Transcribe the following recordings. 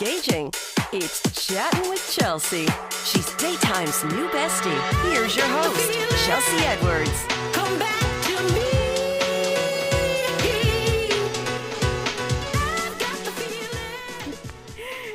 engaging. It's Chattin' with Chelsea. She's daytime's new bestie. Here's your host, Chelsea Edwards. Come back to me. I've got the feeling.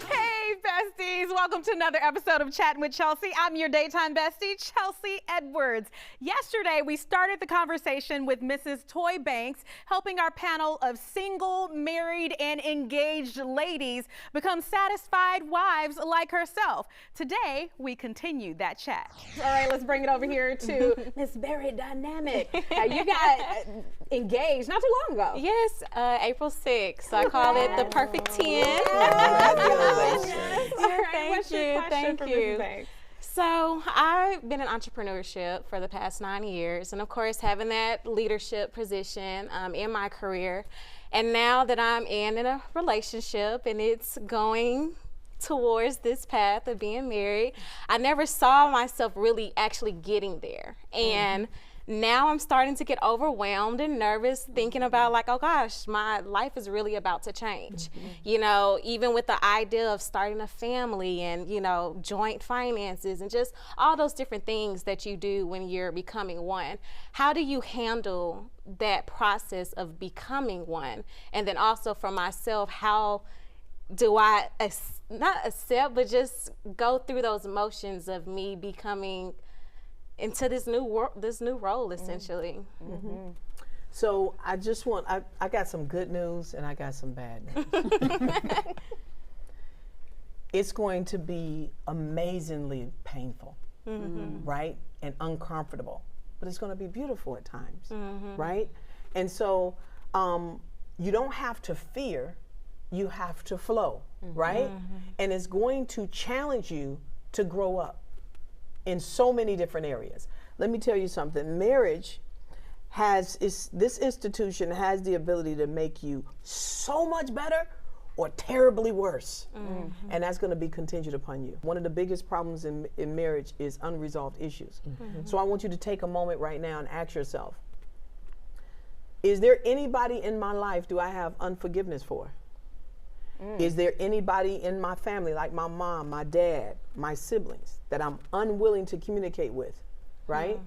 Hey, besties. Welcome to another episode of Chattin' with Chelsea. I'm your daytime bestie, Chelsea Edwards. Yesterday, we started the conversation with Mrs. Toy Banks, helping our panel of single, married, and engaged ladies become satisfied wives like herself. Today, we continue that chat. All right, let's bring it over here to Miss Very Dynamic. You got engaged not too long ago. Yes, April 6th. I call it the perfect 10. What's your question for Mrs. Banks? So I've been in entrepreneurship for the past 9 years, and of course having that leadership position in my career. And now that I'm in a relationship and it's going towards this path of being married, I never saw myself really actually getting there. And now I'm starting to get overwhelmed and nervous thinking about like, oh gosh, my life is really about to change. You know, even with the idea of starting a family and, you know, joint finances and just all those different things that you do when you're becoming one. How do you handle that process of becoming one? And then also for myself, how do I not accept, but just go through those emotions of me becoming into this new role, essentially. So I just want, I got some good news and I got some bad news. It's going to be amazingly painful, right? And uncomfortable, but it's going to be beautiful at times, right? And so you don't have to fear, you have to flow, right? And it's going to challenge you to grow up in so many different areas. Let me tell you something. Marriage this institution has the ability to make you so much better or terribly worse. And that's going to be contingent upon you. One of the biggest problems in marriage is unresolved issues. So I want you to take a moment right now and ask yourself, is there anybody in my life do I have unforgiveness for? Is there anybody in my family, like my mom, my dad, my siblings, that I'm unwilling to communicate with, right?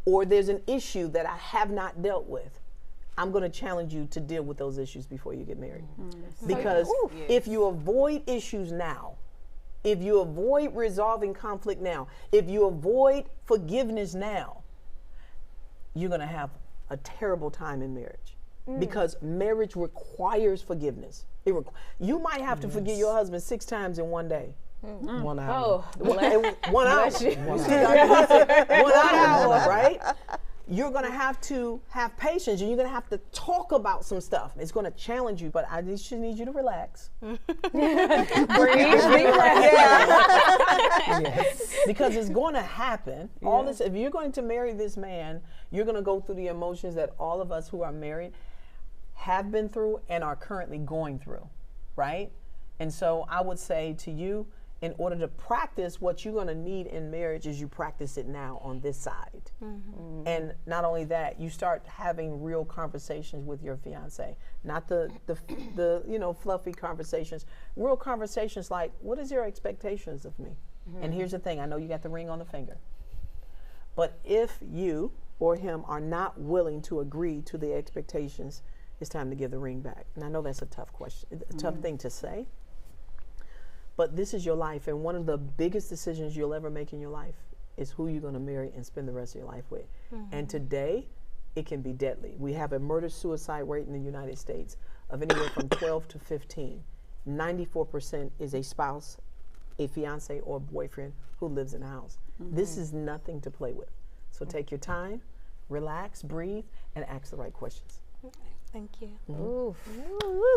Or there's an issue that I have not dealt with. I'm going to challenge you to deal with those issues before you get married. Because if you avoid issues now, if you avoid resolving conflict now, if you avoid forgiveness now, you're going to have a terrible time in marriage. Because marriage requires forgiveness. You might have to forgive your husband 6 times in one day. 1 hour. 1 hour. 1 hour, right? You're going to have patience, and you're going to have to talk about some stuff. It's going to challenge you, but I just need you to relax. Because it's going to happen. All this. If you're going to marry this man, you're going to go through the emotions that all of us who are married have been through and are currently going through, right? And so I would say to you, in order to practice what you're going to need in marriage is you practice it now on this side. And not only that, you start having real conversations with your fiance, not the fluffy conversations, real conversations like, what is your expectations of me? And here's the thing, I know you got the ring on the finger, but if you or him are not willing to agree to the expectations, it's time to give the ring back. And I know that's a tough question, a tough thing to say, but this is your life, and one of the biggest decisions you'll ever make in your life is who you're going to marry and spend the rest of your life with. And today, it can be deadly. We have a murder-suicide rate in the United States of anywhere from 12 to 15. 94% is a spouse, a fiance, or boyfriend who lives in the house. This is nothing to play with. So take your time, relax, breathe, and ask the right questions. Thank you. Ooh.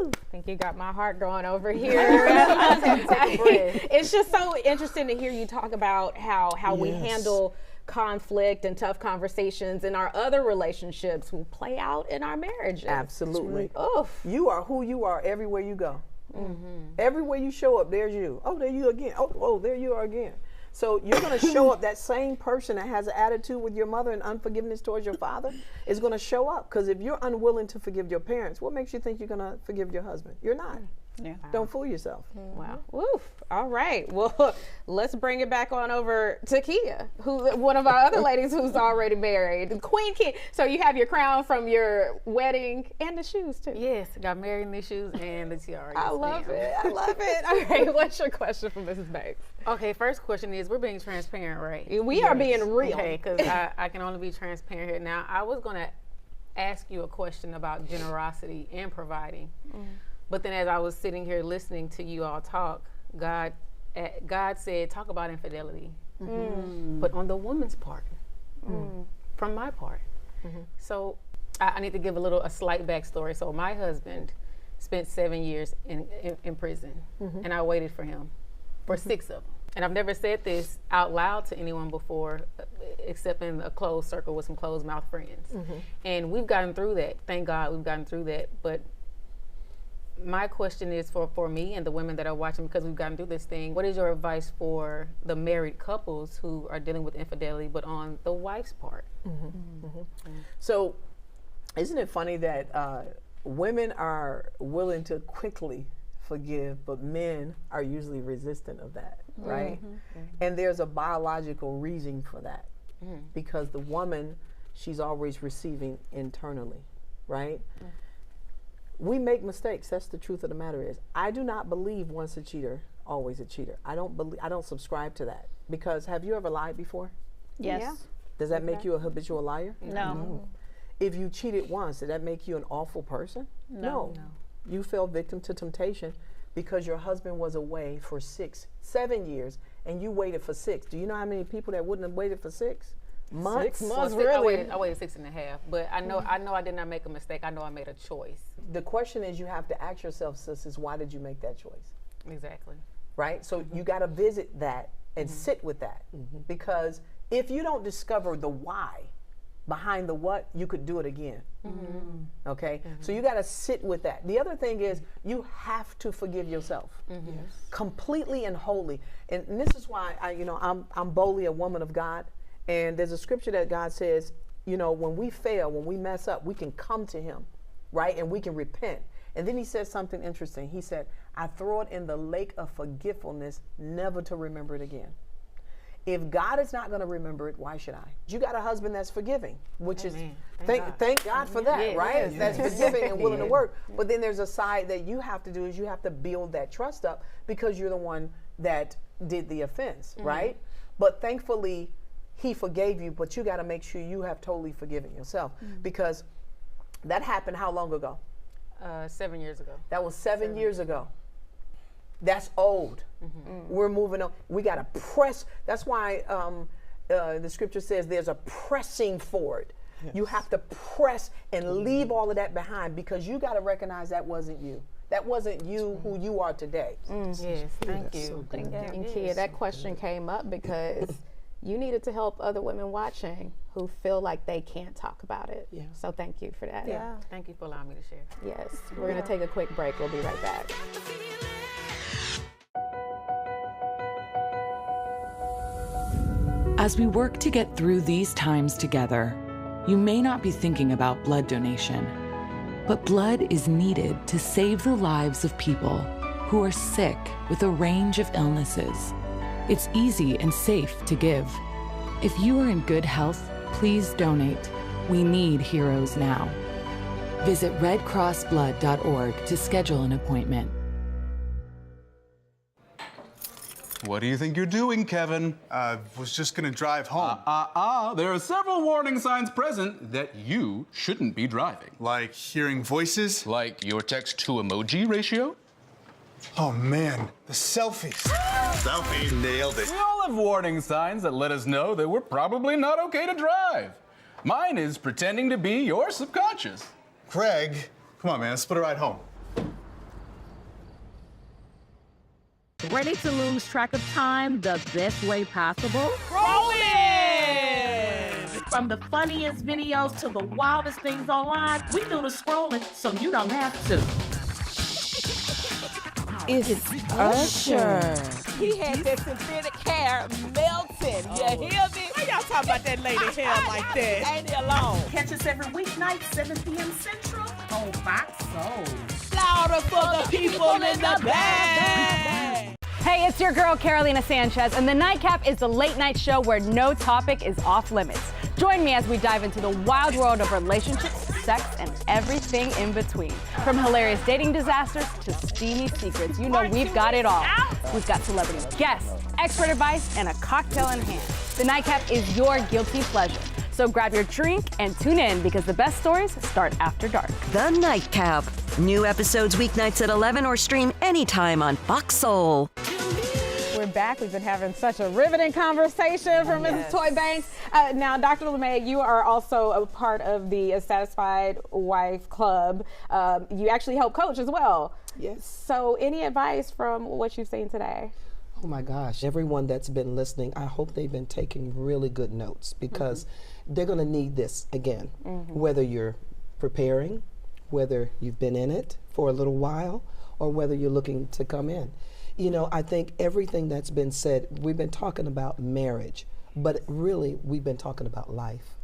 I think you got my heart going over here. It's just so interesting to hear you talk about how we handle conflict and tough conversations in our other relationships will play out in our marriages. Absolutely. Oof. You are who you are everywhere you go. Everywhere you show up, there's you. Oh, there you again. Oh, there you are again. So you're going to show up, that same person that has an attitude with your mother and unforgiveness towards your father is going to show up. Because if you're unwilling to forgive your parents, what makes you think you're going to forgive your husband? You're not. Yeah. Don't fool yourself. Wow. Woof. All right. Well, let's bring it back on over to Kia, who one of our other ladies who's already married, Queen Kia. So you have your crown from your wedding and the shoes too. Yes, got married in these shoes and the tiara. I Yes, love ma'am. it. I love it. All right. What's your question for Mrs. Banks? Okay, first question is, we're being transparent, right? We are being real. Okay, because I can only be transparent here. Now, I was going to ask you a question about generosity and providing. But then as I was sitting here listening to you all talk, God said, talk about infidelity. But on the woman's part, from my part. So I need to give a slight backstory. So my husband spent 7 years in prison, and I waited for him for 6 of them. And I've never said this out loud to anyone before, except in a closed circle with some closed mouth friends. And we've gotten through that. Thank God we've gotten through that. But my question is for me and the women that are watching, because we've gotten through this thing, what is your advice for the married couples who are dealing with infidelity, but on the wife's part? So, isn't it funny that women are willing to quickly forgive, but men are usually resistant of that, right? And there's a biological reason for that, because the woman, she's always receiving internally, right? We make mistakes. That's the truth of the matter is. I do not believe once a cheater, always a cheater. I don't subscribe to that, because have you ever lied before? Yes. Yeah. Does that make you a habitual liar? No. If you cheated once, did that make you an awful person? No. You fell victim to temptation because your husband was away for 6, 7 years, and you waited for 6. Do you know how many people that wouldn't have waited for 6 months? 6 months, Well, really? I waited 6.5, but I know I did not make a mistake. I know I made a choice. The question is, you have to ask yourself, sis, is why did you make that choice? Exactly. Right? So you got to visit that and sit with that, because if you don't discover the why behind the what, you could do it again. Okay? So you got to sit with that. The other thing is, you have to forgive yourself completely and wholly. And this is why I'm boldly a woman of God. And there's a scripture that God says, when we fail, when we mess up, we can come to him, right? And we can repent. And then he said something interesting. He said, I throw it in the lake of forgetfulness, never to remember it again. If God is not going to remember it, why should I? You got a husband that's forgiving, which is, thank God for that, right? That's forgiving and willing to work. But then there's a side that you have to do, is you have to build that trust up, because you're the one that did the offense, right? But thankfully, he forgave you, but you got to make sure you have totally forgiven yourself, because that happened how long ago? 7 years ago. That was 7 years ago. That's old. We're moving on. We got to press. That's why the scripture says there's a pressing forward. You have to press and leave all of that behind, because you got to recognize that wasn't you. That wasn't you who you are today. Yes, thank you. And Kia, that question came up because you needed to help other women watching who feel like they can't talk about it. So thank you for that. Thank you for allowing me to share. Yes. We're going to take a quick break. We'll be right back. As we work to get through these times together, you may not be thinking about blood donation, but blood is needed to save the lives of people who are sick with a range of illnesses. It's easy and safe to give. If you are in good health, please donate. We need heroes now. Visit redcrossblood.org to schedule an appointment. What do you think you're doing, Kevin? Was just gonna drive home. There are several warning signs present that you shouldn't be driving. Like hearing voices? Like your text-to-emoji ratio? Oh man, the selfies. Selfie, nailed it. We all have warning signs that let us know that we're probably not okay to drive. Mine is pretending to be your subconscious. Greg, come on man, let's put a ride home. Ready to lose track of time the best way possible? Rolling! From the funniest videos to the wildest things online, we do the scrolling so you don't have to. It's Usher. He had that synthetic hair melting. You hear me? Why y'all talking about that lady hair like that? Ain't he alone? Catch us every weeknight, 7 p.m. Central on Fox Soul. louder for the people in the back. Hey, it's your girl Carolina Sanchez, and The Nightcap is the late night show where no topic is off limits. Join me as we dive into the wild world of relationships, sex, and everything in between. From hilarious dating disasters to steamy secrets, you know we've got it all. We've got celebrity guests, expert advice, and a cocktail in hand. The Nightcap is your guilty pleasure. So grab your drink and tune in because the best stories start after dark. The Nightcap. New episodes weeknights at 11 or stream anytime on Fox Soul. We're back. We've been having such a riveting conversation from Mrs. Toy Banks. Now, Dr. LeMay, you are also a part of the Satisfied Wife Club. You actually help coach as well. Yes. So any advice from what you've seen today? Oh my gosh, everyone that's been listening, I hope they've been taking really good notes because they're going to need this again, whether you're preparing, whether you've been in it for a little while, or whether you're looking to come in. You know, I think everything that's been said, we've been talking about marriage, but really we've been talking about life.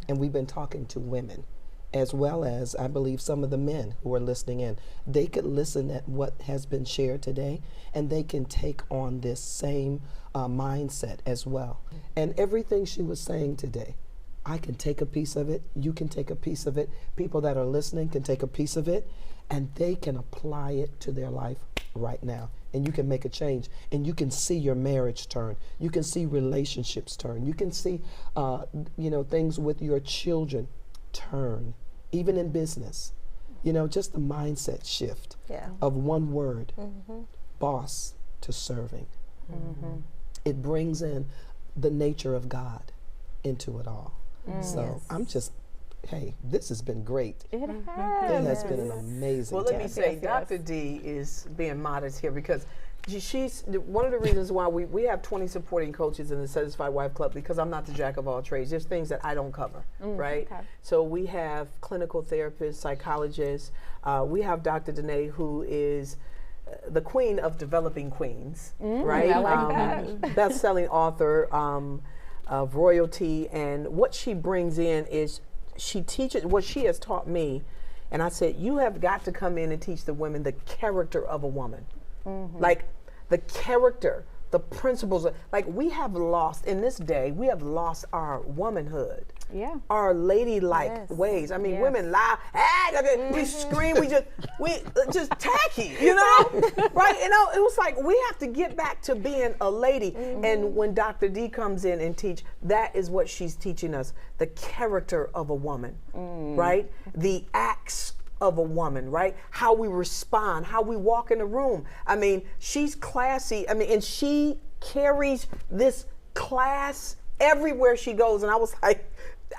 And we've been talking to women, as well as I believe some of the men who are listening in. They could listen at what has been shared today, and they can take on this same mindset as well. And everything she was saying today, I can take a piece of it, you can take a piece of it, people that are listening can take a piece of it, and they can apply it to their life right now. And you can make a change, and you can see your marriage turn. You can see relationships turn. You can see, things with your children turn, even in business. You know, just the mindset shift of one word, boss to serving. It brings in the nature of God into it all. So I'm just, hey, this has been great. It has been an amazing Well, let time. me say, Dr. D is being modest here because she's one of the reasons why we have 20 supporting coaches in the Satisfied Wife Club, because I'm not the jack of all trades. There's things that I don't cover, right? Okay. So we have clinical therapists, psychologists. We have Dr. Danae, who is the queen of developing queens, right? I like that. Best-selling author of royalty, and what she brings in is she teaches what she has taught me. And I said, you have got to come in and teach the women the character of a woman. Like the character, the principles. Like we have lost, in this day, we have lost our womanhood. Our ladylike ways. I mean, women lie, we scream, we just tacky, you know? Right? You know, it was like we have to get back to being a lady. And when Dr. D comes in and teach, that is what she's teaching us, the character of a woman, right? The acts of a woman, right? How we respond, how we walk in the room. I mean, she's classy. I mean, and she carries this class everywhere she goes. And I was like,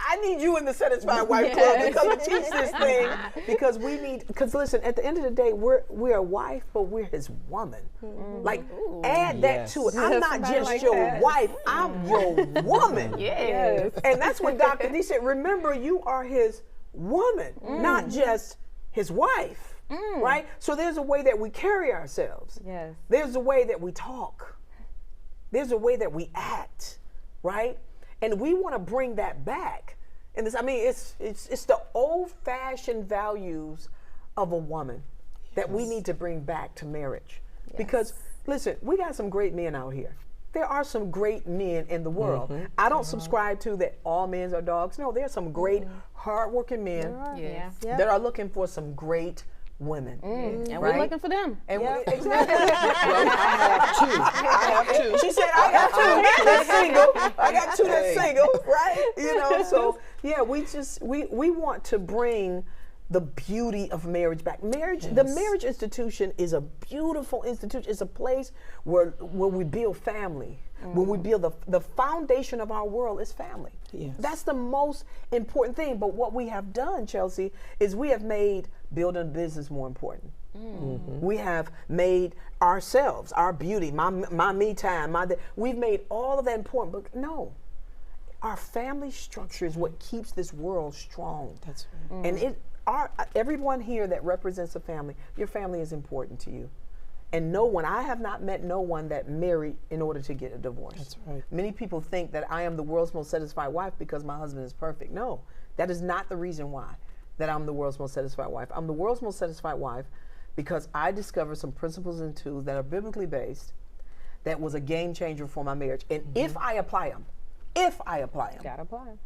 I need you in the Satisfied Wife Club to come and teach this thing, because because listen, at the end of the day, we're a wife, but we're his woman. Like, add that to it. I'm not just your wife, I'm your woman. And that's what Dr. D said. Remember, you are his woman, not just his wife, right? So there's a way that we carry ourselves. There's a way that we talk. There's a way that we act, right? And we want to bring that back. And this, I mean, it's the old-fashioned values of a woman that we need to bring back to marriage. Because, listen, we got some great men out here. There are some great men in the world. I don't subscribe to that all men are dogs. No, there are some great, hardworking men that are looking for some great women. And we're looking for them. And exactly. Well, I have two. She said, I got two that's single. I got two that's single, right? You know, so yeah, we want to bring the beauty of marriage back. Marriage, the marriage institution is a beautiful institution. It's a place where we build family. When we build the foundation of our world is family. That's the most important thing. But what we have done, Chelsea, is we have made building a business more important. We have made ourselves, our beauty, my me time, we've made all of that important. But no, our family structure is what keeps this world strong. That's right. And everyone here that represents a family, your family is important to you. And I have not met no one that married in order to get a divorce. That's right. Many people think that I am the world's most satisfied wife because my husband is perfect. No, that is not the reason why that I'm the world's most satisfied wife. I'm the world's most satisfied wife because I discovered some principles and tools that are biblically based that was a game changer for my marriage. And if I apply them, Gotta apply 'em.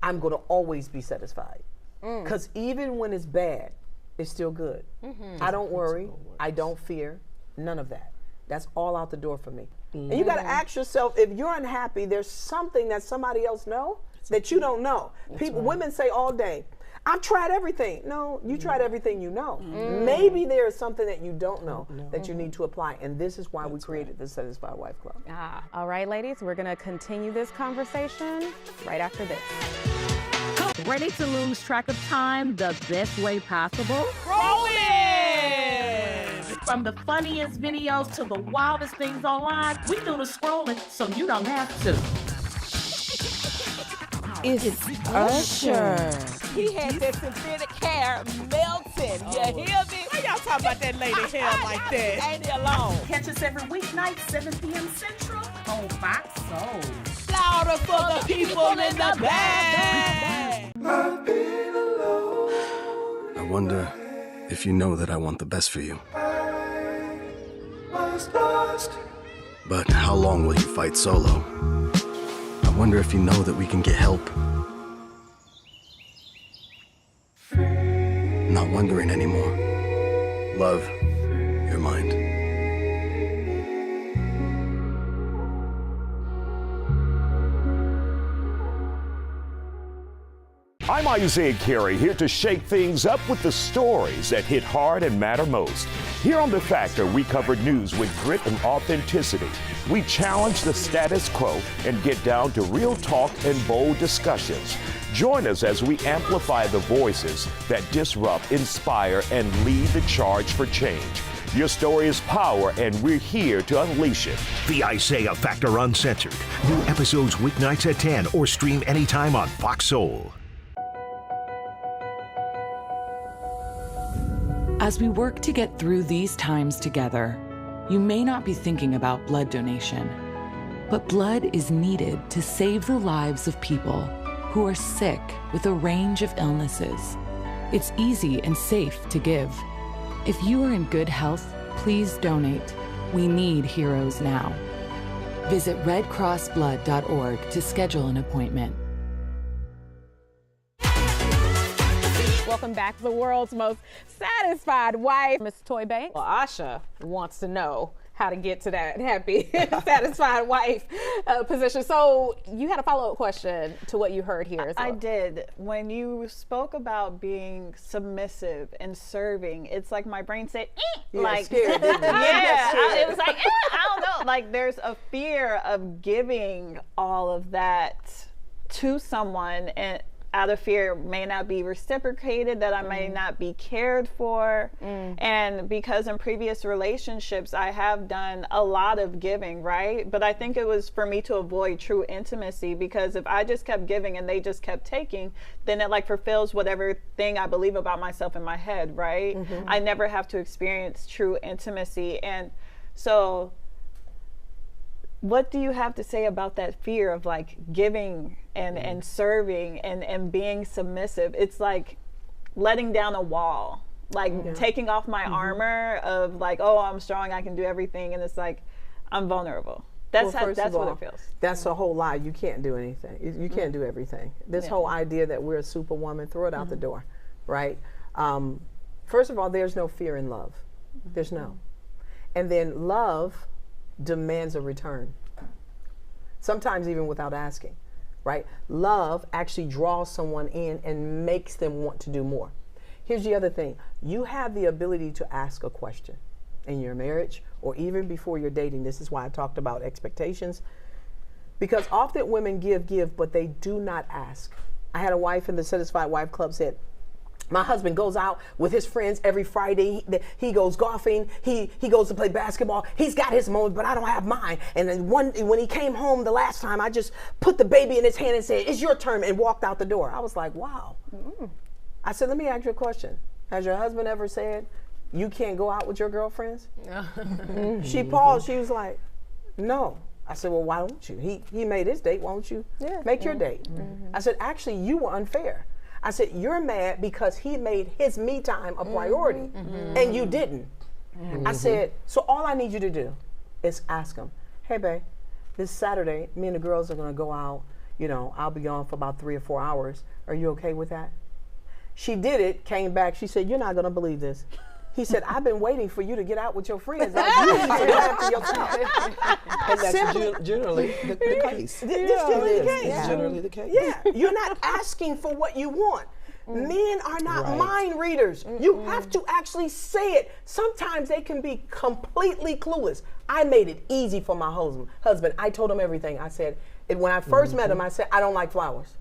I'm going to always be satisfied. Because even when it's bad, it's still good. I don't worry. I don't fear. None of that. That's all out the door for me. And you got to ask yourself, if you're unhappy, there's something that somebody else know that you don't know. Women say all day, I've tried everything. No, you tried everything you know. Maybe there is something that you don't know that you need to apply. And this is why we created the Satisfied Wife Club. All right, ladies, we're going to continue this conversation right after this. Ready to lose track of time the best way possible? Rolling! From the funniest videos to the wildest things online, we do the scrolling so you don't have to. It's Usher. He had that synthetic hair melting. You hear me? Why y'all talking about that lady hair like that? Ain't he alone? Catch us every weeknight, 7 p.m. Central on Fox Soul. Louder for the people in the back. I wonder if you know that I want the best for you. But how long will you fight solo? I wonder if you know that we can get help. Not wondering anymore. Love, your mind. I'm Isaiah Carey, here to shake things up with the stories that hit hard and matter most. Here on The Factor, we cover news with grit and authenticity. We challenge the status quo and get down to real talk and bold discussions. Join us as we amplify the voices that disrupt, inspire, and lead the charge for change. Your story is power, and we're here to unleash it. The Isaiah Factor Uncensored. New episodes weeknights at 10 or stream anytime on Fox Soul. As we work to get through these times together, you may not be thinking about blood donation, but blood is needed to save the lives of people who are sick with a range of illnesses. It's easy and safe to give. If you are in good health, please donate. We need heroes now. Visit redcrossblood.org to schedule an appointment. Welcome back to the world's most satisfied wife, Miss Toy Banks. Well, Asha wants to know how to get to that happy, satisfied wife position. So you had a follow-up question to what you heard here as well. I did. When you spoke about being submissive and serving, it's like my brain said, like, scared, it was like, I don't know. Like, there's a fear of giving all of that to someone, and out of fear may not be reciprocated, that I may not be cared for. And because in previous relationships I have done a lot of giving, right? But I think it was for me to avoid true intimacy, because if I just kept giving and they just kept taking, then it like fulfills whatever thing I believe about myself in my head, right? I never have to experience true intimacy. And so what do you have to say about that fear of like giving and serving and being submissive? It's like letting down a wall, like taking off my armor of like, oh, I'm strong, I can do everything, and it's like I'm vulnerable. That's what it feels. That's a whole lie. You can't do anything. You can't do everything. This whole idea that we're a superwoman, throw it out the door, right? First of all, there's no fear in love. There's no. And then love demands a return, sometimes even without asking, right? Love actually draws someone in and makes them want to do more. Here's the other thing. You have the ability to ask a question in your marriage or even before you're dating. This is why I talked about expectations, because often women give, but they do not ask. I had a wife in the Satisfied Wife Club said, my husband goes out with his friends every Friday. He goes golfing. He goes to play basketball. He's got his moment, but I don't have mine. And then when he came home the last time, I just put the baby in his hand and said, it's your turn, and walked out the door. I was like, wow. I said, let me ask you a question. Has your husband ever said, you can't go out with your girlfriends? She paused. She was like, no. I said, well, why don't you? He made his date. Why don't you make your date? I said, actually, you were unfair. I said, you're mad because he made his me time a priority and you didn't. I said, so all I need you to do is ask him, hey, babe, this Saturday, me and the girls are going to go out. You know, I'll be gone for about 3 or 4 hours. Are you okay with that? She did it, came back. She said, you're not going to believe this. He said, I've been waiting for you to get out with your friends. Like, you need to get for yourself. And that's generally the case. It's generally the case. Yeah, you're not asking for what you want. Men are not mind readers. You have to actually say it. Sometimes they can be completely clueless. I made it easy for my husband. I told him everything. I said, when I first met him, I said, I don't like flowers.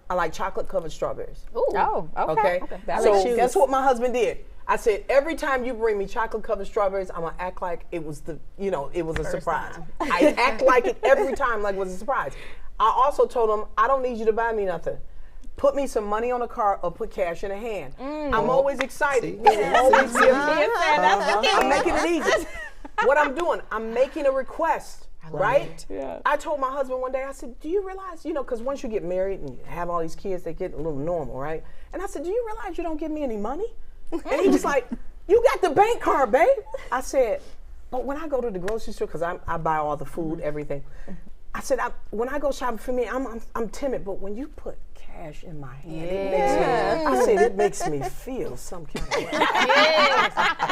I like chocolate-covered strawberries. Ooh. Oh, okay. So guess what my husband did? I said, every time you bring me chocolate-covered strawberries, I'm gonna act like it was it was a surprise. I act like it every time, like it was a surprise. I also told him, I don't need you to buy me nothing. Put me some money on a card or put cash in a hand. I'm always excited. I'm making it easy. What I'm doing, I'm making a request, right? Yeah. I told my husband one day, I said, do you realize, because once you get married and you have all these kids, they get a little normal, right? And I said, do you realize you don't give me any money? And he was like, you got the bank card, babe. I said, but when I go to the grocery store, because I buy all the food, everything, I said, when I go shopping for me, I'm timid, but when you put cash in my hand, it makes me feel some kind of way.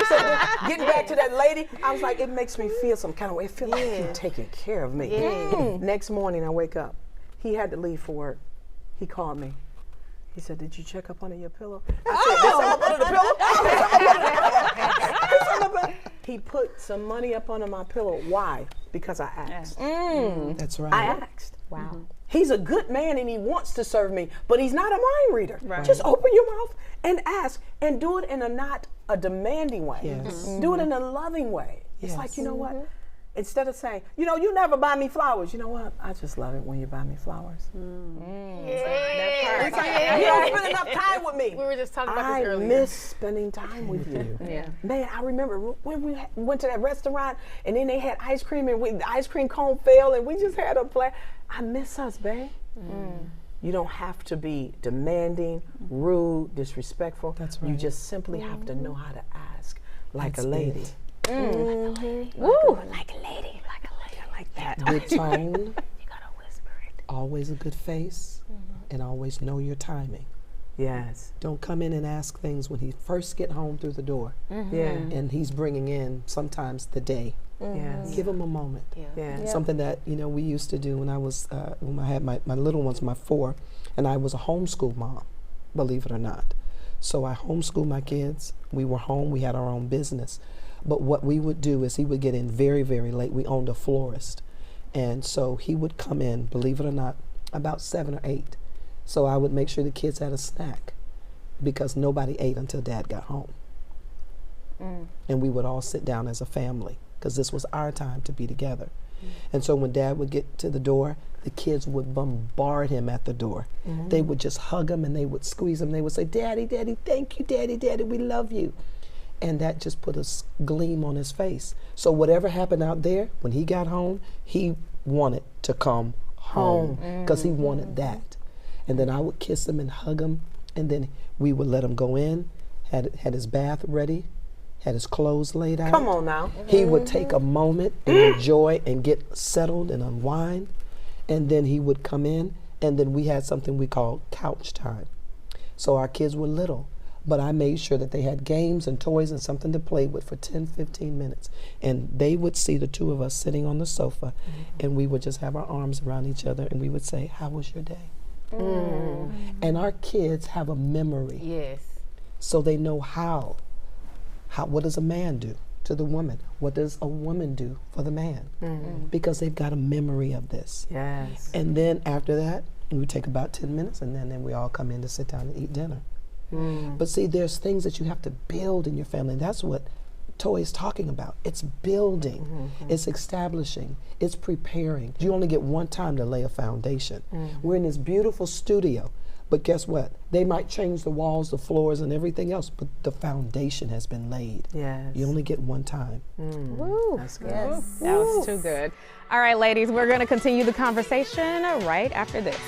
So getting back to that lady, I was like, it makes me feel some kind of way. It feels like you're taking care of me. Next morning, I wake up. He had to leave for work. He called me. He said, did you check up under your pillow? I said, this up under the pillow? He put some money up under my pillow. Why? Because I asked. That's right. I asked. Wow. He's a good man and he wants to serve me, but he's not a mind reader. Right. Just open your mouth and ask, and do it in not a demanding way. Yes. Do it in a loving way. It's like, you know what? Instead of saying, you never buy me flowers. You know what? I just love it when you buy me flowers. It's like, you don't spend enough time with me. We were just talking about this earlier. I miss spending time with you. Man, I remember when we went to that restaurant and then they had ice cream and the ice cream cone fell and we just had a play. I miss us, babe. You don't have to be demanding, rude, disrespectful. That's right. You just simply have to know how to ask like a lady. Woo! Like a lady. Like a lady. I like that. Good tone. You gotta whisper it. Always a good face. And always know your timing. Yes. Don't come in and ask things when he first get home through the door. And he's bringing in sometimes the day. Yes. Give him a moment. Yeah. Something that we used to do when I was when I had my little ones, my 4, and I was a homeschool mom, believe it or not. So I homeschooled my kids. We were home. We had our own business. But what we would do is he would get in very, very late. We owned a florist. And so he would come in, believe it or not, about 7 or 8. So I would make sure the kids had a snack because nobody ate until Dad got home. And we would all sit down as a family because this was our time to be together. And so when Dad would get to the door, the kids would bombard him at the door. They would just hug him and they would squeeze him. They would say, Daddy, Daddy, thank you, Daddy, Daddy, we love you. And that just put a gleam on his face. So whatever happened out there, when he got home, he wanted to come home because he wanted that. And then I would kiss him and hug him, and then we would let him go in, had his bath ready, had his clothes laid out. Come on now. He would take a moment and enjoy and get settled and unwind, and then he would come in, and then we had something we called couch time. So our kids were little, but I made sure that they had games and toys and something to play with for 10, 15 minutes. And they would see the two of us sitting on the sofa, and we would just have our arms around each other, and we would say, how was your day? And our kids have a memory. Yes. So they know how what does a man do to the woman? What does a woman do for the man? Because they've got a memory of this. Yes. And then after that, we would take about 10 minutes, and then we all come in to sit down and eat dinner. But see, there's things that you have to build in your family. And that's what Toy is talking about. It's building, it's establishing, it's preparing. You only get one time to lay a foundation. We're in this beautiful studio, but guess what? They might change the walls, the floors, and everything else, but the foundation has been laid. Yes. You only get one time. Woo. That's good. Yes. That was too good. All right, ladies, we're going to continue the conversation right after this.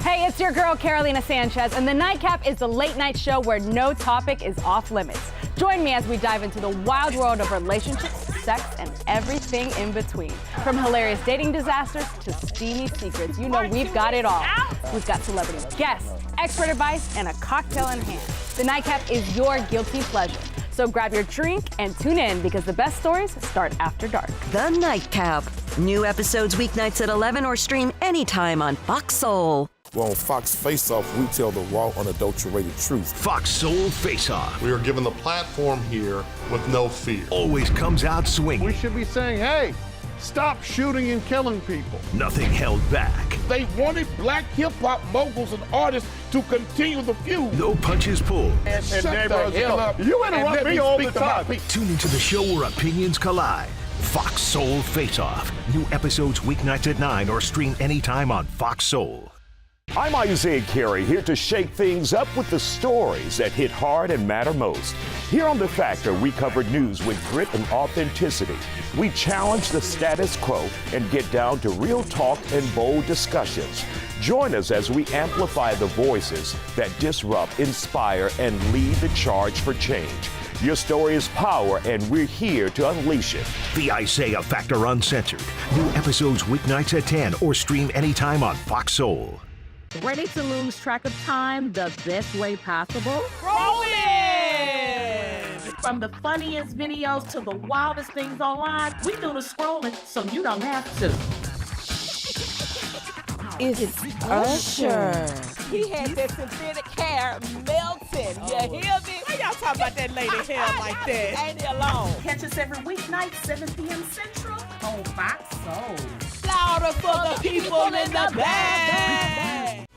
Hey, it's your girl, Carolina Sanchez, and the Nightcap is the late night show where no topic is off limits. Join me as we dive into the wild world of relationships, sex, and everything in between. From hilarious dating disasters to steamy secrets, you know we've got it all. We've got celebrity guests, expert advice, and a cocktail in hand. The Nightcap is your guilty pleasure. So grab your drink and tune in because the best stories start after dark. The Nightcap. New episodes weeknights at 11 or stream anytime on Fox Soul. Well, on Fox Face Off, we tell the raw, unadulterated truth. Fox Soul Face Off. We are given the platform here with no fear. Always comes out swinging. We should be saying, hey, stop shooting and killing people. Nothing held back. They wanted black hip-hop moguls and artists to continue the feud. No punches pulled. And shut the hell up. You interrupt me all the time. Tune into the show where opinions collide. Fox Soul Face Off. New episodes weeknights at 9 or stream anytime on Fox Soul. I'm Isaiah Carey, here to shake things up with the stories that hit hard and matter most. Here on The Factor, we cover news with grit and authenticity. We challenge the status quo and get down to real talk and bold discussions. Join us as we amplify the voices that disrupt, inspire, and lead the charge for change. Your story is power, and we're here to unleash it. The Isaiah Factor Uncensored. New episodes weeknights at 10 or stream anytime on Fox Soul. Ready to lose track of time the best way possible? Rolling! From the funniest videos to the wildest things online, we do the scrolling so you don't have to. It's Usher. He had that synthetic hair melting. You hear me? Why y'all talking about that lady hair like that? Ain't it alone? Catch us every weeknight, 7 p.m. Central on Fox Soul. Louder for the people in the back.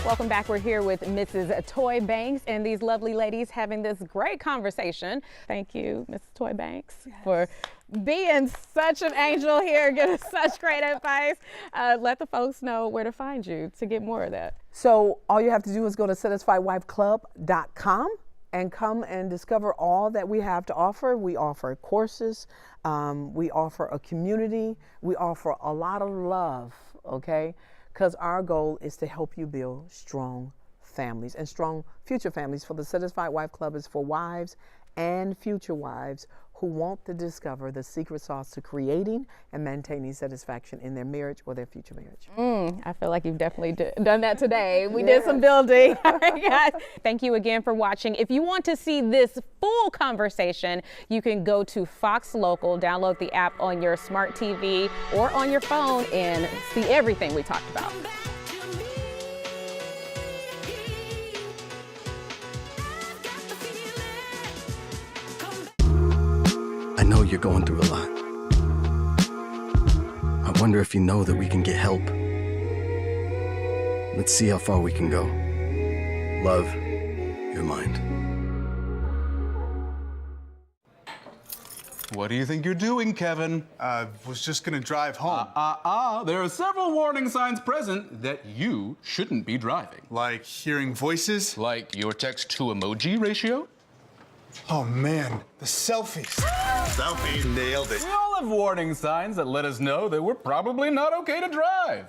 Welcome back. We're here with Mrs. Toy Banks and these lovely ladies having this great conversation. Thank you, Mrs. Toy Banks, for being such an angel here, giving such great advice. Let the folks know where to find you to get more of that. So all you have to do is go to satisfiedwifeclub.com and come and discover all that we have to offer. We offer courses, we offer a community, we offer a lot of love, okay? Because our goal is to help you build strong families and strong future families. For the Satisfied Wife Club is for wives and future wives who want to discover the secret sauce to creating and maintaining satisfaction in their marriage or their future marriage. I feel like you've definitely done that today. We did some building. All right, guys. Thank you again for watching. If you want to see this full conversation, you can go to Fox Local, download the app on your smart TV or on your phone and see everything we talked about. I know you're going through a lot. I wonder if you know that we can get help. Let's see how far we can go. Love, your mind. What do you think you're doing, Kevin? Was just gonna drive home. There are several warning signs present that you shouldn't be driving. Like hearing voices? Like your text-to-emoji ratio? Oh man, the selfies. Selfie. Nailed it. We all have warning signs that let us know that we're probably not okay to drive.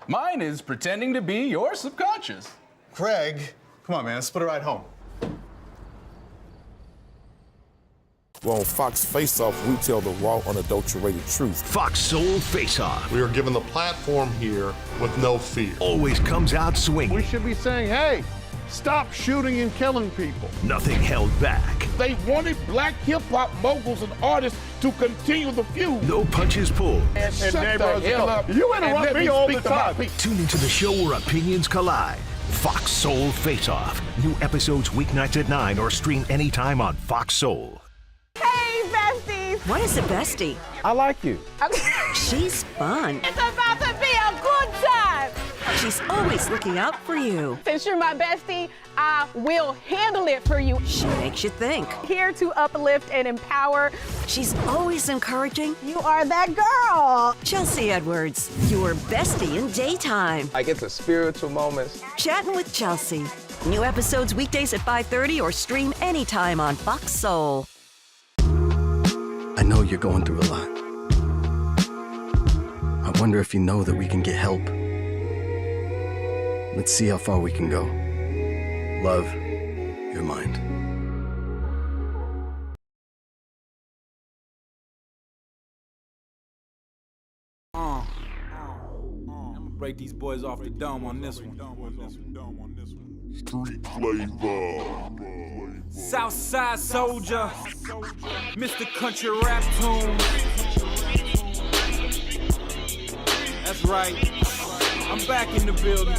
Mine is pretending to be your subconscious. Craig, come on man, let's put a ride home. Well, on Fox Face Off, we tell the raw, unadulterated truth. Fox Soul Face Off. We are given the platform here with no fear. Always comes out swinging. We should be saying, hey, stop shooting and killing people. Nothing held back. They wanted black hip-hop moguls and artists to continue the feud. No punches pulled. And shut the hell up. You interrupt me all the time. Tune into the show where opinions collide. Fox Soul Face Off. New episodes weeknights at 9 or stream anytime on Fox Soul. Hey, besties! What is a bestie? I like you. She's fun. It's about to be a good time. She's always looking out for you. Since you're my bestie, I will handle it for you. She makes you think. Here to uplift and empower. She's always encouraging. You are that girl. Chelsea Edwards, your bestie in daytime. I get the spiritual moments. Chattin' with Chelsea. New episodes weekdays at 5:30 or stream anytime on Fox Soul. I know you're going through a lot. I wonder if you know that we can get help. Let's see how far we can go. Love, your mind. I'm gonna break these boys off the dome on this one. Street flavor. Southside soldier, Mr. Country Rap Tune. That's right, I'm back in the building.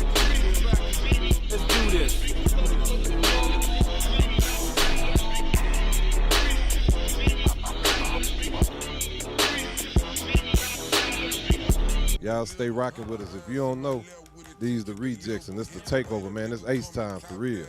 Let's do this. Y'all stay rocking with us. If you don't know, these the rejects, and it's the takeover, man. It's Ace time for real.